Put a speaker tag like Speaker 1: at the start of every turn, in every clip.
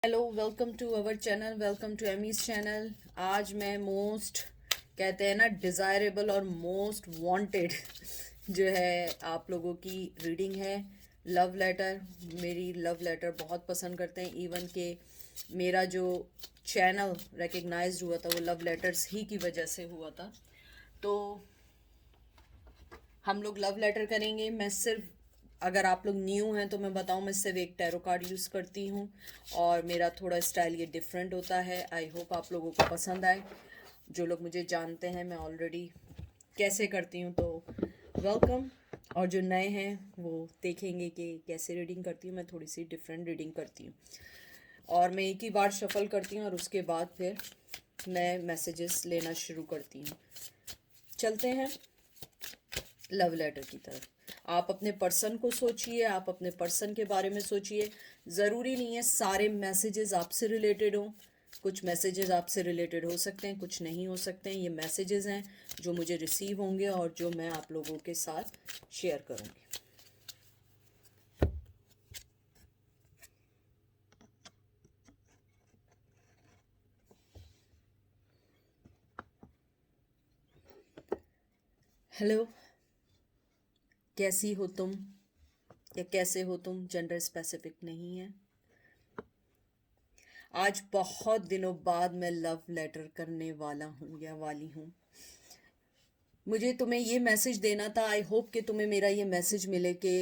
Speaker 1: Hello, welcome to our channel, welcome to Amy's channel. आज मैं कहते हैं ना, डिज़ायरेबल और मोस्ट वांटेड जो है आप लोगों की रीडिंग है लव लेटर। मेरी लव लेटर बहुत पसंद करते हैं, इवन के मेरा जो चैनल रिकग्नाइज्ड हुआ था वो लव लेटर्स ही की वजह से हुआ था। तो हम लोग लव लेटर करेंगे। मैं सिर्फ, अगर आप लोग न्यू हैं तो मैं बताऊं, मैं सिर्फ एक टैरो कार्ड यूज़ करती हूँ और मेरा थोड़ा स्टाइल ये डिफरेंट होता है। आई होप आप लोगों को पसंद आए। जो लोग मुझे जानते हैं मैं ऑलरेडी कैसे करती हूँ, तो वेलकम। और जो नए हैं वो देखेंगे कि कैसे रीडिंग करती हूँ। मैं थोड़ी सी डिफरेंट रीडिंग करती हूँ और मैं एक ही बार शफल करती हूँ और उसके बाद फिर मैं मैसेजेस लेना शुरू करती हूँ। चलते हैं लव लेटर की तरफ। आप अपने पर्सन को सोचिए, आप अपने पर्सन के बारे में सोचिए। ज़रूरी नहीं है सारे मैसेजेस आपसे रिलेटेड हों। कुछ मैसेजेस आपसे रिलेटेड हो सकते हैं, कुछ नहीं हो सकते हैं। ये मैसेजेस हैं जो मुझे रिसीव होंगे और जो मैं आप लोगों के साथ शेयर करूँगी। हेलो, कैसी हो तुम या कैसे हो तुम, जेंडर स्पेसिफिक नहीं है। आज बहुत दिनों बाद मैं लव लेटर करने वाला हूँ या वाली हूँ। मुझे तुम्हें ये मैसेज देना था। आई होप कि तुम्हें मेरा ये मैसेज मिले कि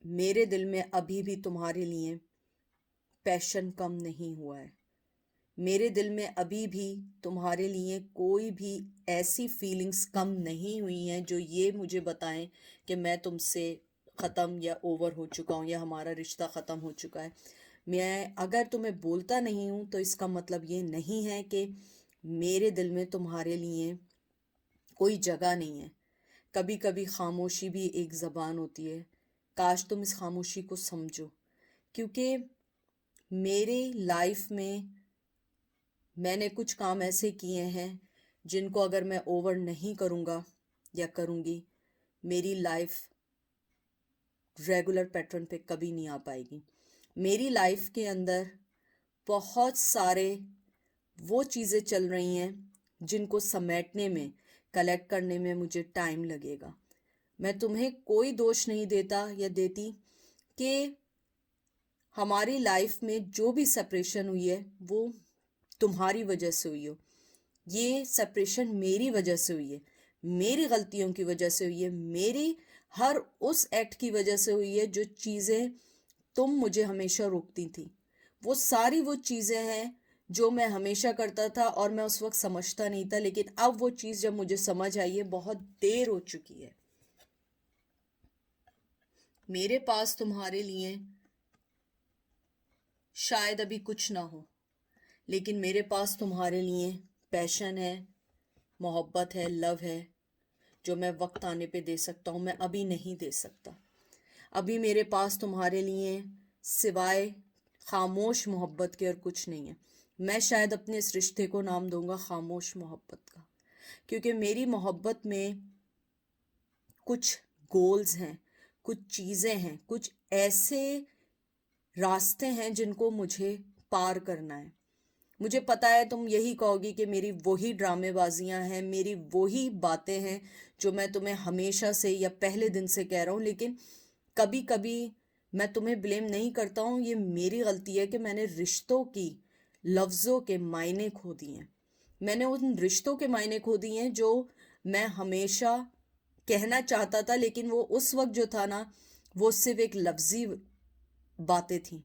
Speaker 1: मेरे दिल में अभी भी तुम्हारे लिए पैशन कम नहीं हुआ है। मेरे दिल में अभी भी तुम्हारे लिए कोई भी ऐसी फीलिंग्स कम नहीं हुई हैं जो ये मुझे बताएं कि मैं तुमसे ख़त्म या ओवर हो चुका हूँ या हमारा रिश्ता ख़त्म हो चुका है। मैं अगर तुम्हें बोलता नहीं हूँ तो इसका मतलब ये नहीं है कि मेरे दिल में तुम्हारे लिए कोई जगह नहीं है। कभी कभी खामोशी भी एक ज़बान होती है। काश तुम इस खामोशी को समझो, क्योंकि मेरे लाइफ में मैंने कुछ काम ऐसे किए हैं जिनको अगर मैं ओवर नहीं करूँगा या करूँगी, मेरी लाइफ रेगुलर पैटर्न पे कभी नहीं आ पाएगी। मेरी लाइफ के अंदर बहुत सारे वो चीज़ें चल रही हैं जिनको समेटने में, कलेक्ट करने में मुझे टाइम लगेगा। मैं तुम्हें कोई दोष नहीं देता या देती कि हमारी लाइफ में जो भी सेपरेशन हुई है वो तुम्हारी वजह से हुई हो। ये सेपरेशन मेरी वजह से हुई है, मेरी गलतियों की वजह से हुई है, मेरी हर उस एक्ट की वजह से हुई है जो चीज़ें तुम मुझे हमेशा रोकती थी। वो सारी वो चीज़ें हैं जो मैं हमेशा करता था और मैं उस वक्त समझता नहीं था, लेकिन अब वो चीज़ जब मुझे समझ आई है, बहुत देर हो चुकी है। मेरे पास तुम्हारे लिए शायद अभी कुछ ना हो, लेकिन मेरे पास तुम्हारे लिए पैशन है, मोहब्बत है, लव है, जो मैं वक्त आने पे दे सकता हूँ। मैं अभी नहीं दे सकता। अभी मेरे पास तुम्हारे लिए सिवाय खामोश मोहब्बत के और कुछ नहीं है। मैं शायद अपने इस रिश्ते को नाम दूंगा खामोश मोहब्बत का, क्योंकि मेरी मोहब्बत में कुछ गोल्स हैं, कुछ चीज़ें हैं, कुछ ऐसे रास्ते हैं जिनको मुझे पार करना है। मुझे पता है तुम यही कहोगी कि मेरी वही ड्रामेबाजियां हैं, मेरी वही बातें हैं जो मैं तुम्हें हमेशा से या पहले दिन से कह रहा हूँ, लेकिन कभी कभी मैं तुम्हें ब्लेम नहीं करता हूँ। ये मेरी गलती है कि मैंने रिश्तों की लफ्ज़ों के मायने खो दिए हैं। मैंने उन रिश्तों के मायने खो दिए हैं जो मैं हमेशा कहना चाहता था, लेकिन वो उस वक्त जो था ना, वो सिर्फ एक लफ्जी बातें थी।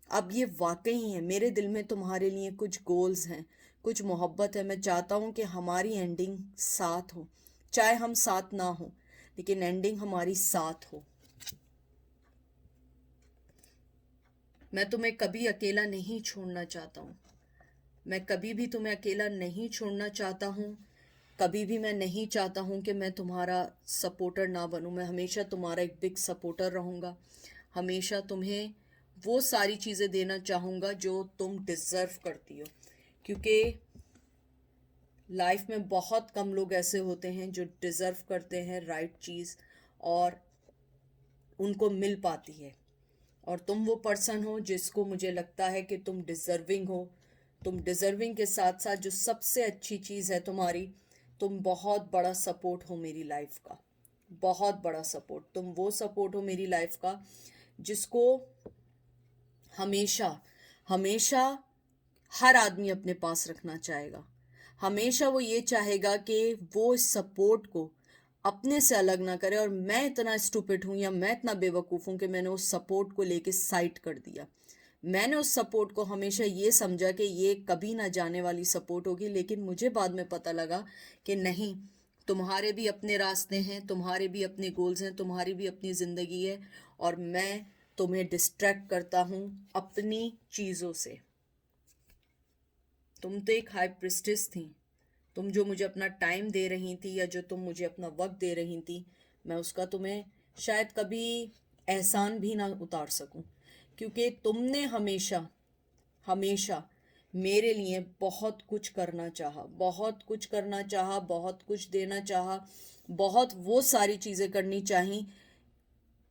Speaker 1: अब ये वाकई है, मेरे दिल में तुम्हारे लिए कुछ गोल्स हैं, कुछ मोहब्बत है। मैं चाहता हूँ कि हमारी एंडिंग साथ हो, चाहे हम साथ ना हो, लेकिन एंडिंग हमारी साथ हो। मैं तुम्हें कभी अकेला नहीं छोड़ना चाहता हूँ। मैं कभी भी तुम्हें अकेला नहीं छोड़ना चाहता हूँ। कभी भी मैं नहीं चाहता हूँ कि मैं तुम्हारा सपोर्टर ना बनूँ। मैं हमेशा तुम्हारा एक बिग सपोर्टर रहूँगा। हमेशा तुम्हें वो सारी चीज़ें देना चाहूँगा जो तुम डिज़र्व करती हो, क्योंकि लाइफ में बहुत कम लोग ऐसे होते हैं जो डिज़र्व करते हैं राइट चीज़ और उनको मिल पाती है। और तुम वो पर्सन हो जिसको मुझे लगता है कि तुम डिज़र्विंग हो। तुम डिज़र्विंग के साथ साथ जो सबसे अच्छी चीज़ है तुम्हारी, तुम बहुत बड़ा सपोर्ट हो मेरी लाइफ का, बहुत बड़ा सपोर्ट। तुम वो सपोर्ट हो मेरी लाइफ का जिसको हमेशा हमेशा हर आदमी अपने पास रखना चाहेगा। हमेशा वो ये चाहेगा कि वो इस सपोर्ट को अपने से अलग ना करे। और मैं इतना स्टूपिड हूँ या मैं इतना बेवकूफ़ हूँ कि मैंने उस सपोर्ट को लेके साइड कर दिया। मैंने उस सपोर्ट को हमेशा ये समझा कि ये कभी ना जाने वाली सपोर्ट होगी, लेकिन मुझे बाद में पता लगा कि नहीं, तुम्हारे भी अपने रास्ते हैं, तुम्हारे भी अपने गोल्स हैं, तुम्हारी भी अपनी ज़िंदगी है, और मैं तुम्हें डिस्ट्रैक्ट करता हूँ अपनी चीज़ों से। तुम तो एक हाई प्रिस्टेस थी। तुम जो मुझे अपना टाइम दे रही थी या जो तुम मुझे अपना वक्त दे रही थी, मैं उसका तुम्हें शायद कभी एहसान भी ना उतार सकूं, क्योंकि तुमने हमेशा हमेशा मेरे लिए बहुत कुछ करना चाहा, बहुत कुछ करना चाहा, बहुत कुछ देना चाहा, बहुत वो सारी चीज़ें करनी चाही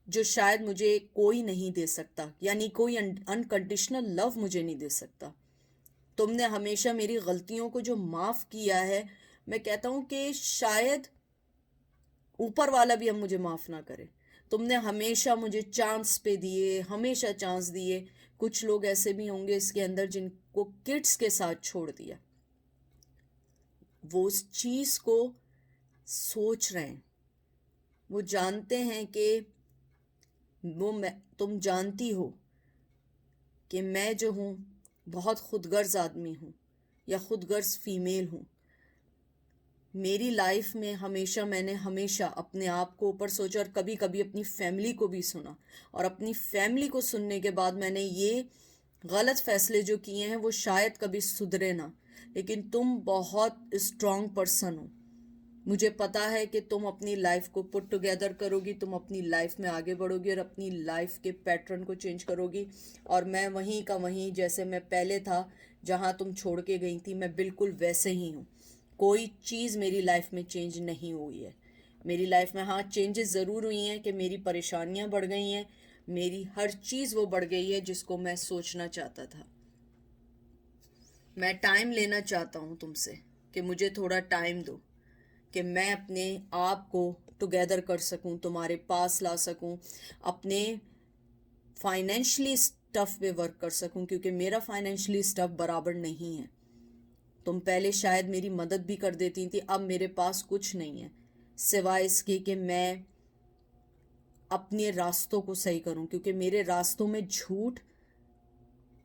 Speaker 1: जो शायद मुझे कोई नहीं दे सकता, यानी कोई अनकंडीशनल लव मुझे नहीं दे सकता। तुमने हमेशा मेरी गलतियों को जो माफ़ किया है, मैं कहता हूँ कि शायद ऊपर वाला भी अब मुझे माफ़ ना करे। तुमने हमेशा मुझे चांस पे दिए, हमेशा चांस दिए। कुछ लोग ऐसे भी होंगे इसके अंदर जिनको किड्स के साथ छोड़ दिया, वो उस चीज़ को सोच रहे हैं, वो जानते हैं कि तुम जानती हो कि मैं जो हूँ बहुत खुदगर्ज आदमी हूँ या खुदगर्ज फीमेल हूँ। मेरी लाइफ में हमेशा मैंने हमेशा अपने आप को ऊपर सोचा और कभी कभी अपनी फैमिली को भी सुना, और अपनी फैमिली को सुनने के बाद मैंने ये गलत फैसले जो किए हैं वो शायद कभी सुधरे ना। लेकिन तुम बहुत स्ट्रांग पर्सन हो। मुझे पता है कि तुम अपनी लाइफ को पुट टुगेदर करोगी, तुम अपनी लाइफ में आगे बढ़ोगी और अपनी लाइफ के पैटर्न को चेंज करोगी। और मैं वहीं का वहीं, जैसे मैं पहले था, जहाँ तुम छोड़ के गई थी, मैं बिल्कुल वैसे ही हूँ। कोई चीज़ मेरी लाइफ में चेंज नहीं हुई है। मेरी लाइफ में हाँ चेंजेस ज़रूर हुई हैं कि मेरी परेशानियाँ बढ़ गई हैं, मेरी हर चीज़ वो बढ़ गई है जिसको मैं सोचना चाहता था। मैं टाइम लेना चाहता हूँ तुमसे कि मुझे थोड़ा टाइम दो, कि मैं अपने आप को टुगेदर कर सकूं, तुम्हारे पास ला सकूं, अपने फाइनेंशियली स्टफ पे वर्क कर सकूं, क्योंकि मेरा फाइनेंशियली स्टफ बराबर नहीं है। तुम पहले शायद मेरी मदद भी कर देती थी, अब मेरे पास कुछ नहीं है सिवाय इसके कि मैं अपने रास्तों को सही करूं, क्योंकि मेरे रास्तों में झूठ,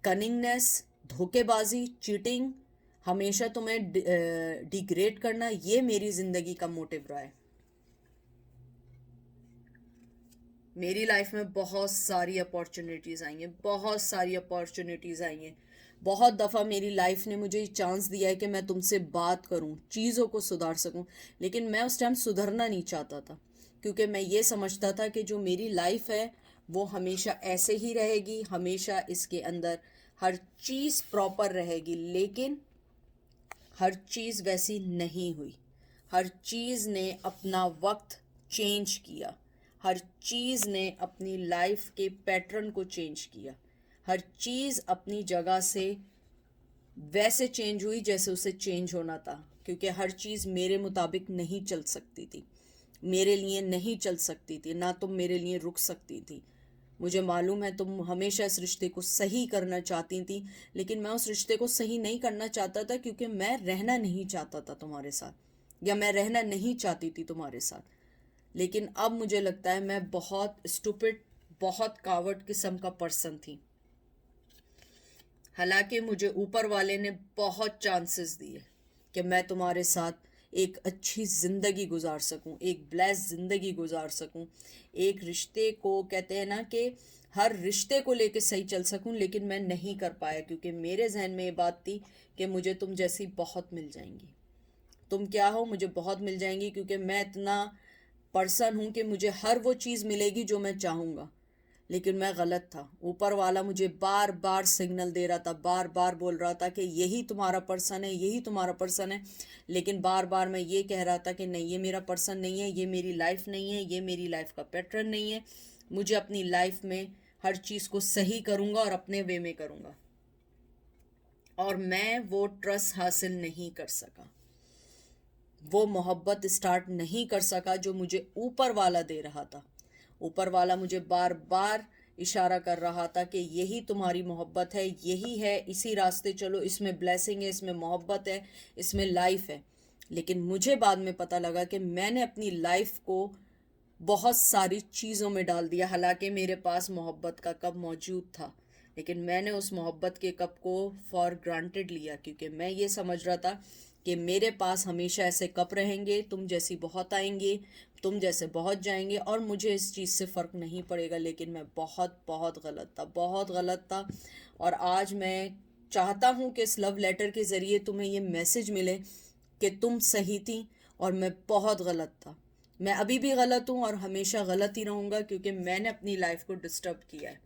Speaker 1: कनिंगनेस, धोखेबाजी, चीटिंग, हमेशा तुम्हें डिग्रेड करना, ये मेरी ज़िंदगी का मोटिव रहा है। मेरी लाइफ में बहुत सारी अपॉर्चुनिटीज़ आई हैं, बहुत सारी अपॉर्चुनिटीज़ आई हैं। बहुत दफ़ा मेरी लाइफ ने मुझे चांस दिया है कि मैं तुमसे बात करूं, चीज़ों को सुधार सकूं, लेकिन मैं उस टाइम सुधरना नहीं चाहता था, क्योंकि मैं ये समझता था कि जो मेरी लाइफ है वो हमेशा ऐसे ही रहेगी, हमेशा इसके अंदर हर चीज़ प्रॉपर रहेगी। लेकिन हर चीज़ वैसी नहीं हुई। हर चीज़ ने अपना वक्त चेंज किया, हर चीज़ ने अपनी लाइफ के पैटर्न को चेंज किया, हर चीज़ अपनी जगह से वैसे चेंज हुई जैसे उसे चेंज होना था, क्योंकि हर चीज़ मेरे मुताबिक नहीं चल सकती थी, मेरे लिए नहीं चल सकती थी, ना तुम मेरे लिए रुक सकती थी। मुझे मालूम है तुम हमेशा इस रिश्ते को सही करना चाहती थी, लेकिन मैं उस रिश्ते को सही नहीं करना चाहता था, क्योंकि मैं रहना नहीं चाहता था तुम्हारे साथ, या मैं रहना नहीं चाहती थी तुम्हारे साथ। लेकिन अब मुझे लगता है मैं बहुत स्टूपिड, बहुत कावर्ड किस्म का पर्सन थी। हालांकि मुझे ऊपर वाले ने बहुत चांसेस दिए कि मैं तुम्हारे साथ एक अच्छी ज़िंदगी गुजार सकूं, एक ब्लेस ज़िंदगी गुजार सकूं, एक रिश्ते को, कहते हैं ना कि हर रिश्ते को लेके सही चल सकूं, लेकिन मैं नहीं कर पाया, क्योंकि मेरे जहन में ये बात थी कि मुझे तुम जैसी बहुत मिल जाएंगी। तुम क्या हो, मुझे बहुत मिल जाएंगी, क्योंकि मैं इतना पर्सन हूँ कि मुझे हर वो चीज़ मिलेगी जो मैं चाहूँगा। लेकिन मैं गलत था। ऊपर वाला मुझे बार बार सिग्नल दे रहा था, बार बार बोल रहा था कि यही तुम्हारा पर्सन है, यही तुम्हारा पर्सन है। लेकिन बार बार मैं ये कह रहा था कि नहीं, ये मेरा पर्सन नहीं है, ये मेरी लाइफ नहीं है, ये मेरी लाइफ का पैटर्न नहीं है। मुझे अपनी लाइफ में हर चीज़ को सही करूँगा और अपने वे में करूँगा, और मैं वो ट्रस्ट हासिल नहीं कर सका, वो मोहब्बत स्टार्ट नहीं कर सका जो मुझे ऊपर वाला दे रहा था। ऊपर वाला मुझे बार बार इशारा कर रहा था कि यही तुम्हारी मोहब्बत है, यही है, इसी रास्ते चलो, इसमें ब्लेसिंग है, इसमें मोहब्बत है, इसमें लाइफ है। लेकिन मुझे बाद में पता लगा कि मैंने अपनी लाइफ को बहुत सारी चीज़ों में डाल दिया। हालांकि मेरे पास मोहब्बत का कप मौजूद था, लेकिन मैंने उस मोहब्बत के कप को फॉर ग्रांटेड लिया, क्योंकि मैं ये समझ रहा था कि मेरे पास हमेशा ऐसे कप रहेंगे, तुम जैसी बहुत आएंगे, तुम जैसे बहुत जाएंगे, और मुझे इस चीज़ से फ़र्क नहीं पड़ेगा। लेकिन मैं बहुत बहुत गलत था, बहुत गलत था। और आज मैं चाहता हूँ कि इस लव लेटर के ज़रिए तुम्हें ये मैसेज मिले कि तुम सही थी और मैं बहुत गलत था। मैं अभी भी गलत हूँ और हमेशा गलत ही रहूँगा, क्योंकि मैंने अपनी लाइफ को डिस्टर्ब किया है।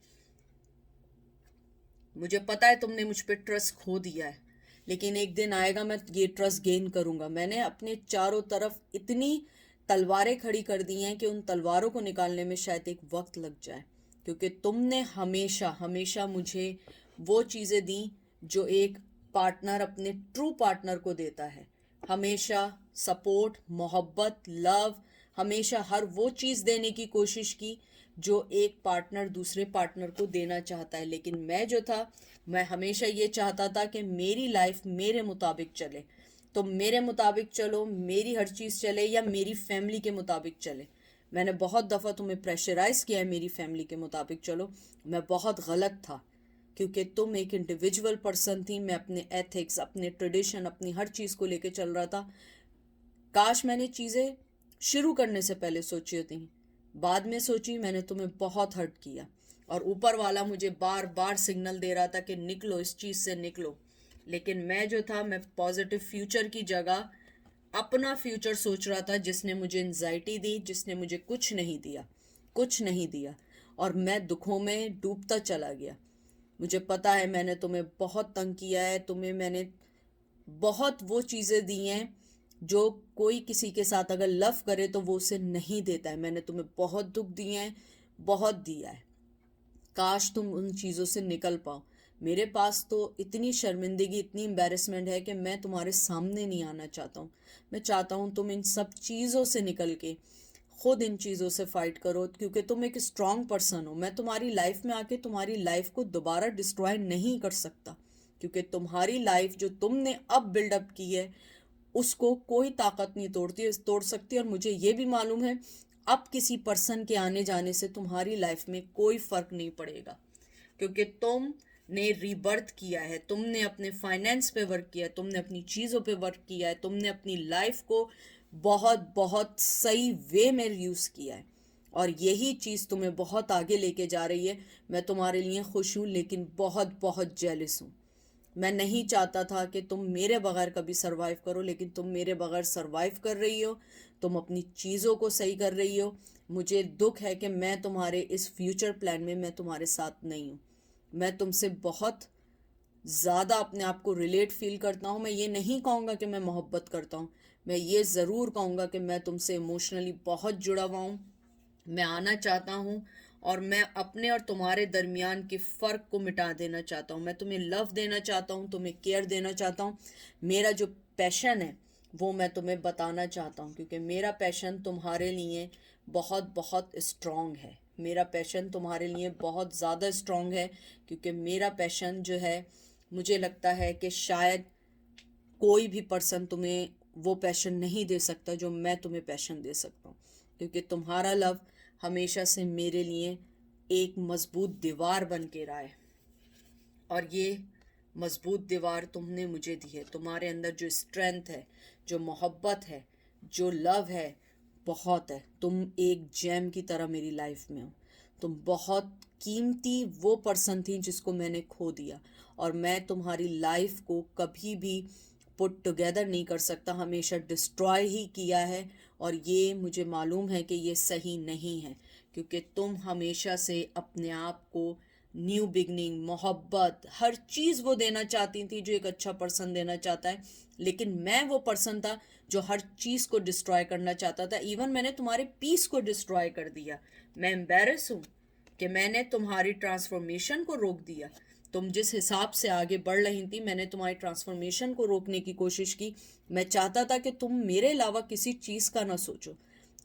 Speaker 1: मुझे पता है तुमने मुझ पर ट्रस्ट खो दिया है, लेकिन एक दिन आएगा मैं ये ट्रस्ट गेन करूँगा। मैंने अपने चारों तरफ इतनी तलवारें खड़ी कर दी हैं कि उन तलवारों को निकालने में शायद एक वक्त लग जाए, क्योंकि तुमने हमेशा हमेशा मुझे वो चीज़ें दी जो एक पार्टनर अपने ट्रू पार्टनर को देता है। हमेशा सपोर्ट, मोहब्बत, लव, हमेशा हर वो चीज़ देने की कोशिश की जो एक पार्टनर दूसरे पार्टनर को देना चाहता है। लेकिन मैं जो था, मैं हमेशा ये चाहता था कि मेरी लाइफ मेरे मुताबिक चले, तो मेरे मुताबिक चलो, मेरी हर चीज़ चले, या मेरी फैमिली के मुताबिक चले। मैंने बहुत दफ़ा तुम्हें प्रेशराइज़ किया है मेरी फैमिली के मुताबिक चलो, मैं बहुत गलत था, क्योंकि तुम एक इंडिविजुअल पर्सन थी, मैं अपने एथिक्स, अपने ट्रेडिशन, अपनी हर चीज़ को लेके चल रहा था। काश मैंने चीज़ें शुरू करने से पहले सोची होती, बाद में सोची। मैंने तुम्हें बहुत हर्ट किया, और ऊपर वाला मुझे बार बार सिग्नल दे रहा था कि निकलो, इस चीज़ से निकलो। लेकिन मैं जो था, मैं पॉजिटिव फ्यूचर की जगह अपना फ्यूचर सोच रहा था, जिसने मुझे एंजाइटी दी, जिसने मुझे कुछ नहीं दिया, कुछ नहीं दिया, और मैं दुखों में डूबता चला गया। मुझे पता है मैंने तुम्हें बहुत तंग किया है, तुम्हें मैंने बहुत वो चीज़ें दी हैं जो कोई किसी के साथ अगर लव करे तो वो उसे नहीं देता है। मैंने तुम्हें बहुत दुख दिए हैं, बहुत दिया है। काश तुम उन चीज़ों से निकल पाओ। मेरे पास तो इतनी शर्मिंदगी, इतनी एम्बेरसमेंट है कि मैं तुम्हारे सामने नहीं आना चाहता हूँ। मैं चाहता हूँ तुम इन सब चीज़ों से निकल के खुद इन चीज़ों से फाइट करो, क्योंकि तुम एक स्ट्रांग पर्सन हो। मैं तुम्हारी लाइफ में आके तुम्हारी लाइफ को दोबारा डिस्ट्रॉय नहीं कर सकता, क्योंकि तुम्हारी लाइफ जो तुमने अब बिल्डअप की है उसको कोई ताकत नहीं तोड़ सकती। और मुझे ये भी मालूम है अब किसी पर्सन के आने जाने से तुम्हारी लाइफ में कोई फर्क नहीं पड़ेगा, क्योंकि तुमने रीबर्थ किया है, तुमने अपने फाइनेंस पे वर्क किया है, तुमने अपनी चीज़ों पे वर्क किया है, तुमने अपनी लाइफ को बहुत बहुत सही वे में यूज़ किया है, और यही चीज़ तुम्हें बहुत आगे लेके जा रही है। मैं तुम्हारे लिए खुश हूँ, लेकिन बहुत बहुत जेलस हूँ। मैं नहीं चाहता था कि तुम मेरे बगैर कभी सरवाइव करो, लेकिन तुम मेरे बगैर सरवाइव कर रही हो, तुम अपनी चीज़ों को सही कर रही हो। मुझे दुख है कि मैं तुम्हारे इस फ्यूचर प्लान में मैं तुम्हारे साथ नहीं हूँ। मैं तुमसे बहुत ज़्यादा अपने आप को रिलेट फील करता हूँ। मैं ये नहीं कहूँगा कि मैं मोहब्बत करता हूँ, मैं ये ज़रूर कहूँगा कि मैं तुमसे इमोशनली बहुत जुड़ा हुआ हूँ। मैं आना चाहता हूँ, और मैं अपने और तुम्हारे दरमियान के फ़र्क को मिटा देना चाहता हूँ। मैं तुम्हें लव देना चाहता हूँ, तुम्हें केयर देना चाहता हूँ। मेरा जो पैशन है वो मैं तुम्हें बताना चाहता हूँ, क्योंकि मेरा पैशन तुम्हारे लिए बहुत बहुत स्ट्रॉन्ग है। मेरा पैशन तुम्हारे लिए बहुत ज़्यादा स्ट्रॉन्ग है, क्योंकि मेरा पैशन जो है, मुझे लगता है कि शायद कोई भी पर्सन तुम्हें वो पैशन नहीं दे सकता जो मैं तुम्हें पैशन दे सकता हूँ, क्योंकि तुम्हारा लव हमेशा से मेरे लिए एक मजबूत दीवार बन के रहा है, और ये मजबूत दीवार तुमने मुझे दी है। तुम्हारे अंदर जो स्ट्रेंथ है, जो मोहब्बत है, जो लव है, बहुत है। तुम एक जेम की तरह मेरी लाइफ में हो। तुम बहुत कीमती वो पर्सन थी जिसको मैंने खो दिया, और मैं तुम्हारी लाइफ को कभी भी पुट टुगेदर नहीं कर सकता, हमेशा डिस्ट्रॉय ही किया है। और ये मुझे मालूम है कि ये सही नहीं है, क्योंकि तुम हमेशा से अपने आप को न्यू बिगनिंग, मोहब्बत, हर चीज़ वो देना चाहती थी जो एक अच्छा पर्सन देना चाहता है। लेकिन मैं वो पर्सन था जो हर चीज़ को डिस्ट्रॉय करना चाहता था। इवन मैंने तुम्हारे पीस को डिस्ट्रॉय कर दिया। मैं एम्बेरस हूँ, कि मैंने तुम्हारी ट्रांसफॉर्मेशन को रोक दिया? तुम जिस हिसाब से आगे बढ़ रही थी, मैंने तुम्हारी ट्रांसफॉर्मेशन को रोकने की कोशिश की। मैं चाहता था कि तुम मेरे अलावा किसी चीज़ का ना सोचो,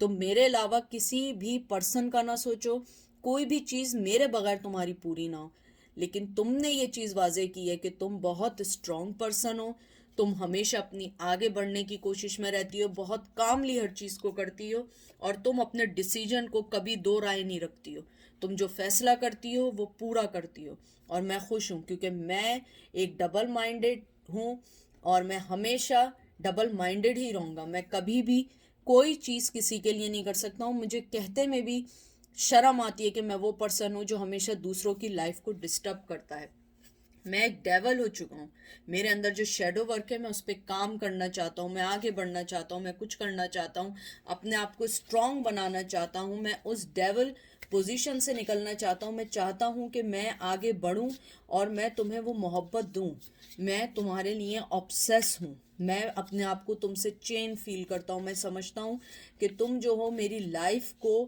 Speaker 1: तुम मेरे अलावा किसी भी पर्सन का ना सोचो, कोई भी चीज़ मेरे बगैर तुम्हारी पूरी ना हो। लेकिन तुमने ये चीज़ वाजे की है कि तुम बहुत स्ट्रांग पर्सन हो, तुम हमेशा अपनी आगे बढ़ने की कोशिश में रहती हो, बहुत कामली हर चीज़ को करती हो, और तुम अपने डिसीजन को कभी दो राय नहीं रखती हो। तुम जो फैसला करती हो वो पूरा करती हो, और मैं खुश हूँ क्योंकि मैं एक डबल माइंडेड हूँ, और मैं हमेशा डबल माइंडेड ही रहूँगा। मैं कभी भी कोई चीज़ किसी के लिए नहीं कर सकता हूँ। मुझे कहते में भी शर्म आती है कि मैं वो पर्सन हूँ जो हमेशा दूसरों की लाइफ को डिस्टर्ब करता है। मैं एक डेवल हो चुका हूँ। मेरे अंदर जो शेडो वर्क है, मैं उस पर काम करना चाहता हूँ, मैं आगे बढ़ना चाहता हूँ, मैं कुछ करना चाहता हूँ, अपने आप को स्ट्रांग बनाना चाहता हूँ, मैं उस डेवल पोजीशन से निकलना चाहता हूँ। मैं चाहता हूँ कि मैं आगे बढ़ूँ और मैं तुम्हें वो मोहब्बत दूँ। मैं तुम्हारे लिए ऑब्सेस हूँ। मैं अपने आप को तुमसे चेन फील करता हूँ। मैं समझता हूँ कि तुम जो हो मेरी लाइफ को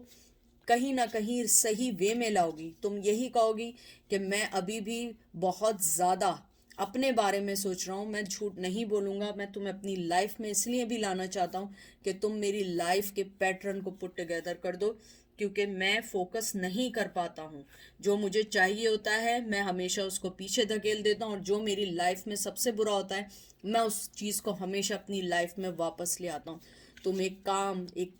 Speaker 1: कहीं ना कहीं सही वे में लाओगी। तुम यही कहोगी कि मैं अभी भी बहुत ज़्यादा अपने बारे में सोच रहा हूँ। मैं झूठ नहीं बोलूँगा, मैं तुम्हें अपनी लाइफ में इसलिए भी लाना चाहता हूँ कि तुम मेरी लाइफ के पैटर्न को पुट टुगेदर कर दो, क्योंकि मैं फोकस नहीं कर पाता हूँ। जो मुझे चाहिए होता है मैं हमेशा उसको पीछे धकेल देता हूँ, और जो मेरी लाइफ में सबसे बुरा होता है मैं उस चीज़ को हमेशा अपनी लाइफ में वापस ले आता हूँ। तुम एक काम, एक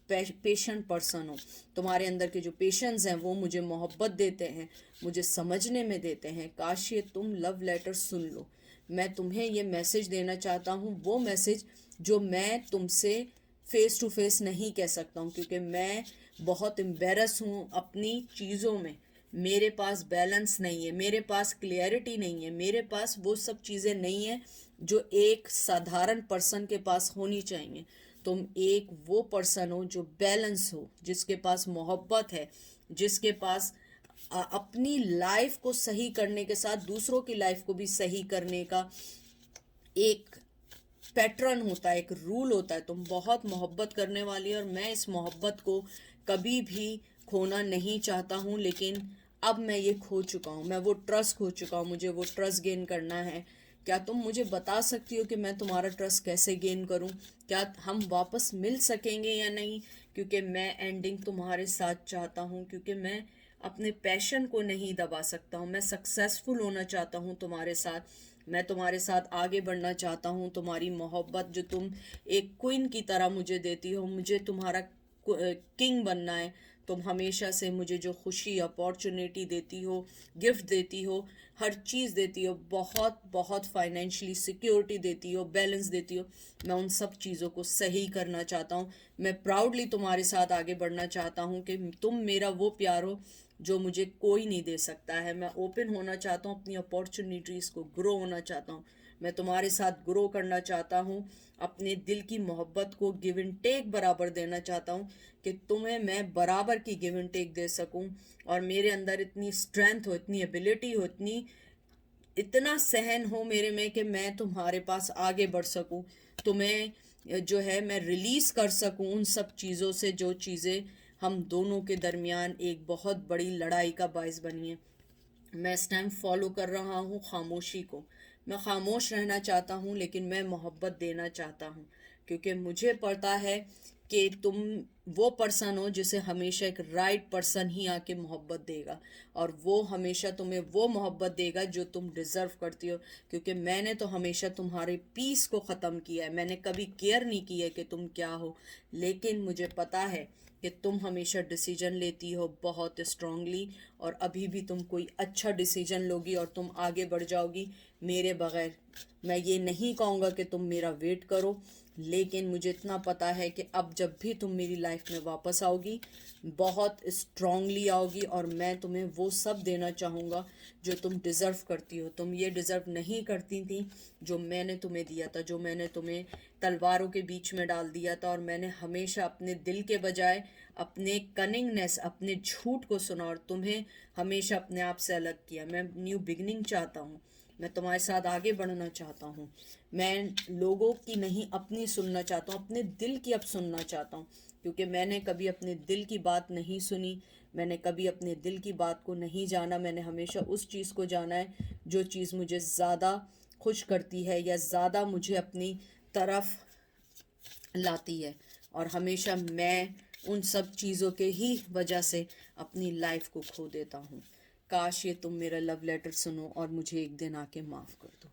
Speaker 1: पेशेंट पर्सन हो। तुम्हारे अंदर के जो पेशेंस हैं वो मुझे मोहब्बत देते हैं, मुझे समझने में देते हैं। काश ये तुम लव लेटर सुन लो। मैं तुम्हें ये मैसेज देना चाहता हूँ, वो मैसेज जो मैं तुमसे फेस टू फेस नहीं कह सकता हूँ, क्योंकि मैं बहुत एम्बेरस हूँ अपनी चीज़ों में। मेरे पास बैलेंस नहीं है, मेरे पास क्लियरिटी नहीं है, मेरे पास वो सब चीज़ें नहीं है जो एक साधारण पर्सन के पास होनी चाहिए। तुम एक वो पर्सन हो जो बैलेंस हो, जिसके पास मोहब्बत है, जिसके पास अपनी लाइफ को सही करने के साथ दूसरों की लाइफ को भी सही करने का एक पैटर्न होता है, एक रूल होता है। तुम बहुत मोहब्बत करने वाली है, और मैं इस मोहब्बत को कभी भी खोना नहीं चाहता हूँ। लेकिन अब मैं ये खो चुका हूँ, मैं वो ट्रस्ट खो चुका हूँ, मुझे वो ट्रस्ट गेन करना है। क्या तुम मुझे बता सकती हो कि मैं तुम्हारा ट्रस्ट कैसे गेन करूँ? क्या हम वापस मिल सकेंगे या नहीं? क्योंकि मैं एंडिंग तुम्हारे साथ चाहता हूँ, क्योंकि मैं अपने पैशन को नहीं दबा सकता हूँ। मैं सक्सेसफुल होना चाहता हूँ तुम्हारे साथ, मैं तुम्हारे साथ आगे बढ़ना चाहता हूँ। तुम्हारी मोहब्बत जो तुम एक क्वीन की तरह मुझे देती हो, मुझे तुम्हारा किंग बनना है। तुम हमेशा से मुझे जो खुशी, अपॉर्चुनिटी देती हो, गिफ्ट देती हो, हर चीज़ देती हो, बहुत बहुत फाइनेंशियली सिक्योरिटी देती हो, बैलेंस देती हो, मैं उन सब चीज़ों को सही करना चाहता हूँ। मैं प्राउडली तुम्हारे साथ आगे बढ़ना चाहता हूँ कि तुम मेरा वो प्यार हो जो मुझे कोई नहीं दे सकता है। मैं ओपन होना चाहता हूँ, अपनी अपॉर्चुनिटीज़ को ग्रो होना चाहता हूँ। मैं तुम्हारे साथ ग्रो करना चाहता हूँ, अपने दिल की मोहब्बत को गिव एंड टेक बराबर देना चाहता हूँ, कि तुम्हें मैं बराबर की गिव एंड टेक दे सकूँ, और मेरे अंदर इतनी स्ट्रेंथ हो, इतनी एबिलिटी हो, इतना सहन हो मेरे में कि मैं तुम्हारे पास आगे बढ़ सकूं, तुम्हें जो है मैं रिलीज़ कर सकूं उन सब चीज़ों से जो चीज़ें हम दोनों के दरमियान एक बहुत बड़ी लड़ाई का बायस बनी है। मैं इस टाइम फॉलो कर रहा हूँ खामोशी को। मैं खामोश रहना चाहता हूँ, लेकिन मैं मोहब्बत देना चाहता हूँ, क्योंकि मुझे पता है कि तुम वो पर्सन हो जिसे हमेशा एक राइट पर्सन ही आके मोहब्बत देगा, और वो हमेशा तुम्हें वो मोहब्बत देगा जो तुम डिज़र्व करती हो। क्योंकि मैंने तो हमेशा तुम्हारे पीस को ख़त्म किया है, मैंने कभी केयर नहीं किया कि तुम क्या हो। लेकिन मुझे पता है कि तुम हमेशा डिसीजन लेती हो बहुत स्ट्रांगली, और अभी भी तुम कोई अच्छा डिसीजन लोगी और तुम आगे बढ़ जाओगी मेरे बगैर। मैं ये नहीं कहूँगा कि तुम मेरा वेट करो, लेकिन मुझे इतना पता है कि अब जब भी तुम मेरी लाइफ में वापस आओगी, बहुत स्ट्रांगली आओगी, और मैं तुम्हें वो सब देना चाहूँगा जो तुम डिज़र्व करती हो। तुम ये डिज़र्व नहीं करती थी जो मैंने तुम्हें दिया था, जो मैंने तुम्हें तलवारों के बीच में डाल दिया था, और मैंने हमेशा अपने दिल के बजाय अपने कनिंगनेस, अपने झूठ को सुना, और तुम्हें हमेशा अपने आप से अलग किया। मैं न्यू बिगनिंग चाहता हूँ, मैं तुम्हारे साथ आगे बढ़ना चाहता हूँ। मैं लोगों की नहीं अपनी सुनना चाहता हूँ, अपने दिल की अब सुनना चाहता हूँ, क्योंकि मैंने कभी अपने दिल की बात नहीं सुनी। मैंने कभी अपने दिल की बात को नहीं जाना, मैंने हमेशा उस चीज़ को जाना है जो चीज़ मुझे ज़्यादा खुश करती है या ज़्यादा मुझे अपनी तरफ लाती है। और हमेशा मैं उन सब चीज़ों के ही वजह से अपनी लाइफ को खो देता हूँ। काश ये तुम मेरा लव लेटर सुनो और मुझे एक दिन आके माफ़ कर दो।